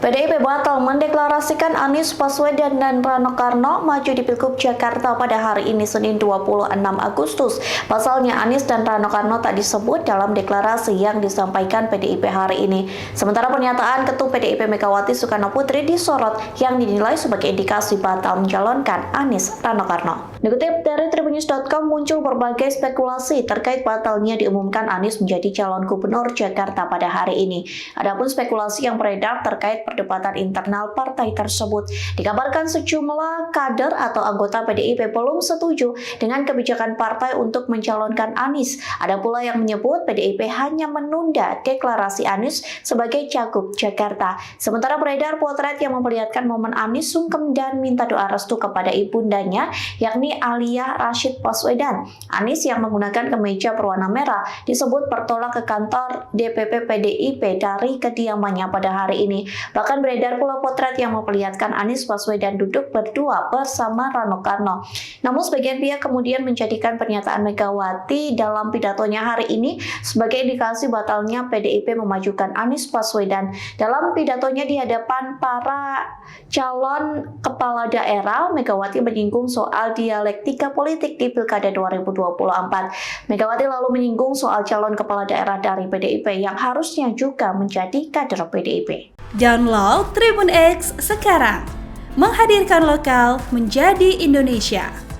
PDIP batal mendeklarasikan Anies Baswedan dan Rano Karno maju di Pilgub Jakarta pada hari ini Senin 26 Agustus. Pasalnya Anies dan Rano Karno tak disebut dalam deklarasi yang disampaikan PDIP hari ini. Sementara pernyataan Ketum PDIP Megawati Soekarnoputri disorot yang dinilai sebagai indikasi batal mencalonkan Anies Rano Karno. Dikutip dari Tribunnews.com, muncul berbagai spekulasi terkait batalnya diumumkan Anies menjadi calon gubernur Jakarta pada hari ini. Adapun spekulasi yang beredar terkait perdebatan internal partai tersebut. Dikabarkan sejumlah kader atau anggota PDIP belum setuju dengan kebijakan partai untuk mencalonkan Anies. Ada pula yang menyebut PDIP hanya menunda deklarasi Anies sebagai cagup Jakarta. Sementara beredar potret yang memperlihatkan momen Anies sungkem dan minta doa restu kepada ibundanya, yakni Alia Rashid Baswedan. Anies yang menggunakan kemeja berwarna merah disebut bertolak ke kantor DPP PDIP dari kediamannya pada hari ini. Bahkan beredar pula potret yang memperlihatkan Anies Baswedan duduk berdua bersama Rano Karno. Namun sebagian pihak kemudian menjadikan pernyataan Megawati dalam pidatonya hari ini sebagai indikasi batalnya PDIP memajukan Anies Baswedan. Dalam pidatonya di hadapan para calon kepala daerah, Megawati menyinggung soal dialektika politik di Pilkada 2024. Megawati lalu menyinggung soal calon kepala daerah dari PDIP yang harusnya juga menjadi kader PDIP. Download Tribun X sekarang, menghadirkan lokal menjadi Indonesia.